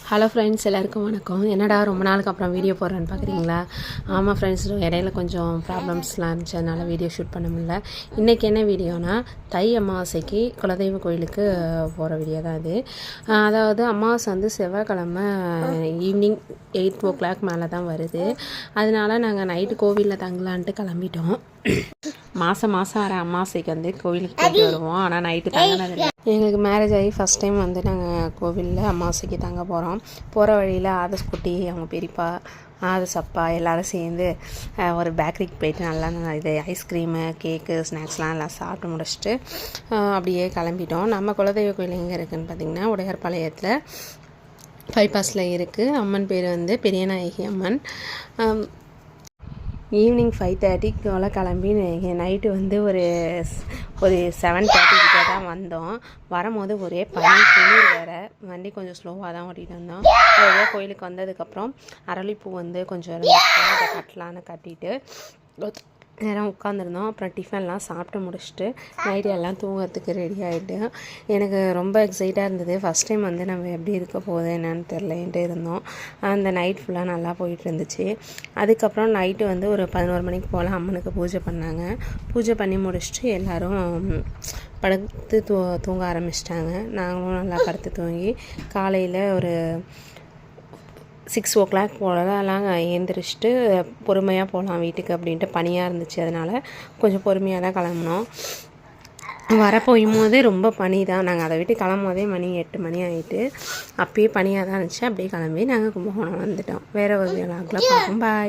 Hello friends, எல்லாருக்கும் வணக்கம். என்னடா ரொம்ப நாளுக்கு அப்புறம் வீடியோ போடுறேன்னு பார்க்குறீங்களா? ஆமாம் ஃப்ரெண்ட்ஸ், இடையில கொஞ்சம் ப்ராப்ளம்ஸ்லாம் இருந்துச்சு, அதனால் வீடியோ ஷூட் பண்ண முடியல. இன்றைக்கி என்ன வீடியோனா, தை அமாவாசைக்கு குலதெய்வ கோயிலுக்கு போகிற வீடியோ தான் இது. அதாவது அமாவாசை வந்து செவ்வாய்க்கிழமை ஈவினிங் 8 o'clock மேலே தான் வருது. அதனால நாங்கள் நைட்டு கோவிலில் தங்கலான்ட்டு கிளம்பிட்டோம். மாதம் வர அமாவாசைக்கு வந்து கோவிலுக்கு போயிட்டு வருவோம். ஆனால் நைட்டு தங்கினதில்லை. எங்களுக்கு மேரேஜ் ஆகி ஃபஸ்ட் டைம் வந்து நாங்கள் கோவிலில் அமாவாசைக்கு தங்க போகிறோம். போகிற வழியில் ஆதஸ்குட்டி, அவங்க பெரியப்பா, ஆதசப்பா எல்லோரும் சேர்ந்து ஒரு பேக்கரிக்கு போயிட்டு நல்லா இது ஐஸ்கிரீமு, கேக்கு, ஸ்நாக்ஸ்லாம் எல்லாம் சாப்பிட்டு முடிச்சுட்டு அப்படியே கிளம்பிட்டோம். நம்ம குலதெய்வ கோயில் எங்கே இருக்குதுன்னு பார்த்திங்கன்னா, உடையார்பாளையத்தில் பைபாஸில் இருக்குது. அம்மன் பேர் வந்து பெரியநாயகி அம்மன். ஈவினிங் 5:30 கிளம்பி நைட்டு வந்து ஒரு 7:30 கிட்ட தான் வந்தோம். வரும்போது ஒரே பனி, குளிர் வேறு. வண்டி கொஞ்சம் ஸ்லோவாக தான் ஓட்டிகிட்டு வந்தோம். ஒரே கோயிலுக்கு வந்ததுக்கப்புறம் அரளிப்பூ வந்து கொஞ்சம் இருந்துச்சு, அதை கட்டலான்னு கட்டிட்டு நேரம் உட்காந்துருந்தோம். அப்புறம் டிஃபன்லாம் சாப்பிட்டு முடிச்சுட்டு நைட்டு எல்லாம் தூங்கிறதுக்கு ரெடி ஆகிட்டு எனக்கு ரொம்ப எக்ஸைட்டாக இருந்தது. ஃபஸ்ட் டைம் வந்து நம்ம எப்படி இருக்க போகுது என்னன்னு தெரிலன்ட்டு இருந்தோம். அந்த நைட் ஃபுல்லாக நல்லா போயிட்டு இருந்துச்சு. அதுக்கப்புறம் நைட்டு வந்து ஒரு 11 மணிக்கு போல் அம்மனுக்கு பூஜை பண்ணாங்க. பூஜை பண்ணி முடிச்சுட்டு எல்லோரும் படுத்து தூங்க ஆரம்பிச்சிட்டாங்க. நாங்களும் நல்லா படுத்து தூங்கி காலையில் ஒரு 6 o'clock போலலாம் எழுந்திரிச்சிட்டு பொறுமையாக போகலாம் வீட்டுக்கு அப்படின்ட்டு பனியாக இருந்துச்சு. அதனால் கொஞ்சம் பொறுமையாக தான் கிளம்புனோம். வரப்போகும்போதே ரொம்ப பனி தான். நாங்கள் அதை விட்டு கிளம்போதே மணி 8 மணி ஆகிட்டு. அப்பயே பனியாக தான் இருந்துச்சு. அப்படியே கிளம்பி நாங்கள் கும்பகோணம் வந்துட்டோம். வேறு ஒரு விழாக்கில் பார்ப்போம். பாய்.